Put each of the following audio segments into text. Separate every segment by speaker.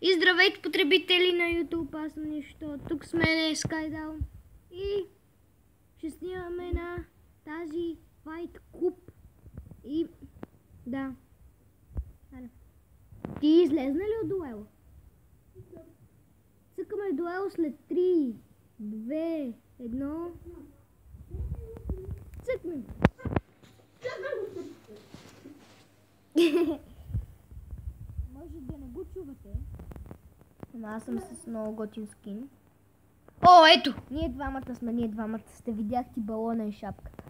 Speaker 1: И здравейте, потребители на YouTube, аз съм Нищо. Тук с мен е Skydown и ще снимаме на тази Fight Club. И да. Ти излезна ли от дуела? Цъкаме дуел след 3, 2, 1. Цъкме. Може да не го чувате. Ама аз съм с много готин скин. О, ето! Ние двамата сте видяхте балона и шапката.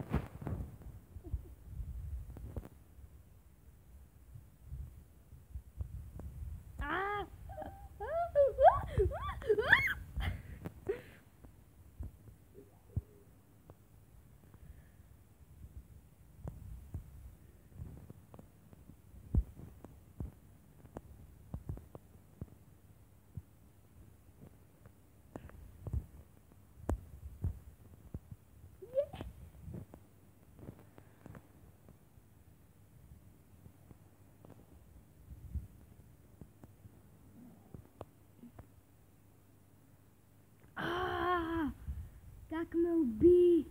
Speaker 1: Как ме уби!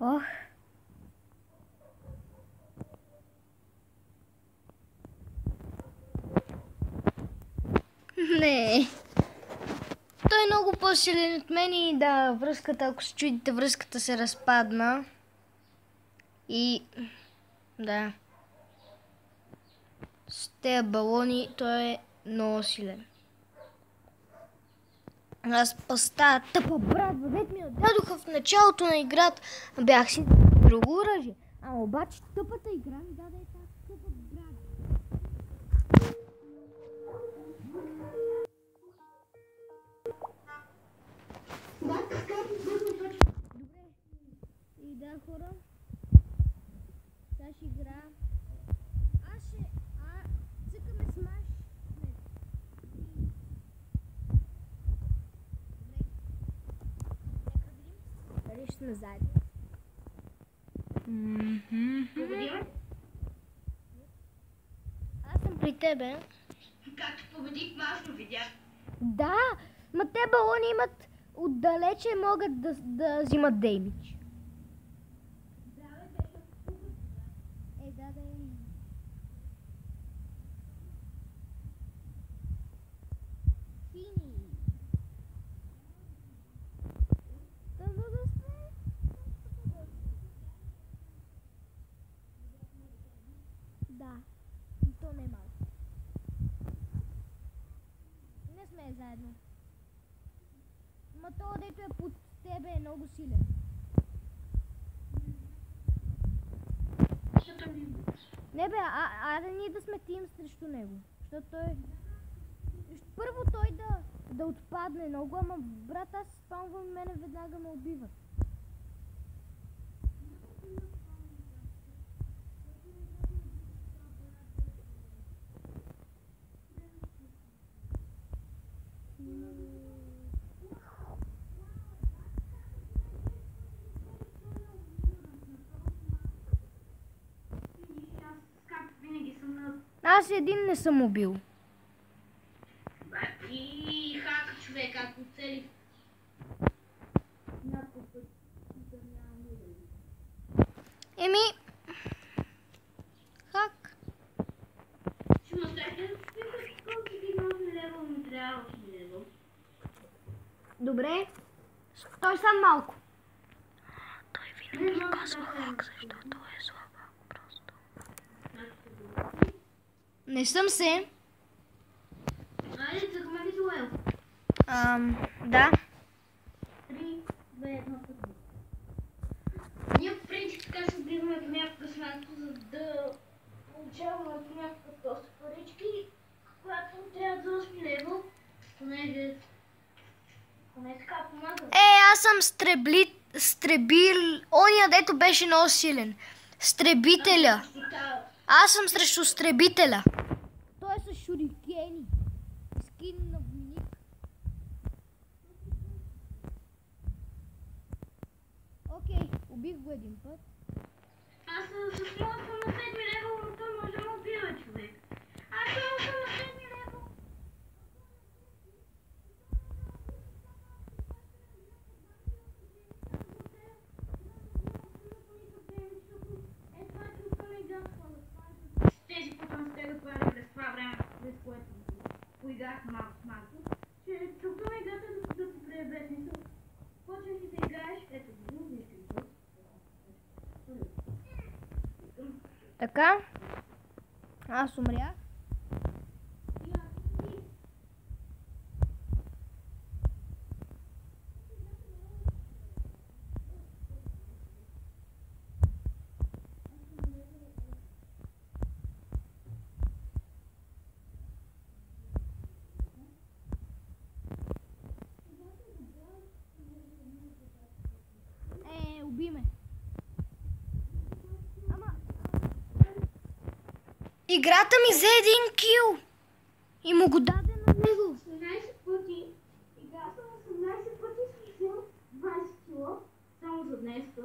Speaker 1: Ох. Не. Той е много по-силен от мен и да, връзката, ако се чудите, връзката се разпадна. И да. С тези балони той е много силен. Аз с тази тъпа брадва, дет ми отдадоха в началото на играта, бях си друго оръжие. А обаче тъпата игра ми даде тази тъпа брадва. Добре. И да, хора. Сега ще игра. Цъкаме смаш. Дали ще сме заедно? Аз съм при тебе.
Speaker 2: Както победих, масно видях.
Speaker 1: Да, ма те балони имат отдалече, могат да взимат деймидж. Да. Фини. Да, и то не е малко. Не сме заедно. Ма то, дето е под тебе, е много силен. Не бе, айде ние да сме тим срещу него. Защото той... Първо той да отпадне много, ама брат, аз спамвам и мене веднага ме убиват. Аз един не съм убил.
Speaker 2: И хак, човек, ако целих.
Speaker 1: Еми... Хак.
Speaker 2: Ще ме оставите колко ти много лева ми трябва лева.
Speaker 1: Добре. Той сам малко.
Speaker 3: Той винаги казва хак, защото е слаба. Просто.
Speaker 1: Не съм се. Да.
Speaker 2: 3, 2, 1, пъти. Ние по принцип така се отбиваме по някакъв място, за да получаваме по някакъв доста парички, когато трябва да 8 лева, понеже така помага.
Speaker 1: Аз съм стребил... Ония, дето беше много силен. Стребителя. Аз съм срещу стребителя. Той е с шурикени. Скин на войник. Окей, убих го един път.
Speaker 2: Аз с моят съм на 7 лева, но той може да ме убива човек. Аз съм на 7 лева. Тези, които не сте го правили през това време, през което поиграх малко, че целта на играта е да се преебе смисъл. Почваш и да играеш, ето го, вижте го.
Speaker 1: Така. Аз умрях. Уби ме. Играта ми взе един кил. И му го даде на него.
Speaker 2: 18 пъти. Играл съм 18 пъти с решил 20 кила. Само за днеска.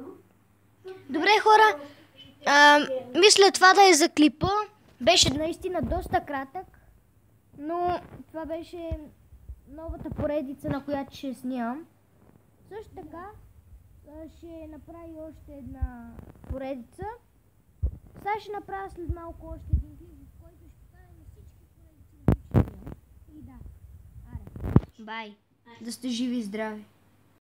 Speaker 1: Добре, хора. Мисля това да е за клипа. Беше наистина доста кратък. Но това беше новата поредица, на която ще снимам. Също така ще направя още една поредица. Сега ще направя след малко още един клип, в който ще покажем всички поредици, на които ще снимам. И да, аре. Бай. Да сте живи и здрави.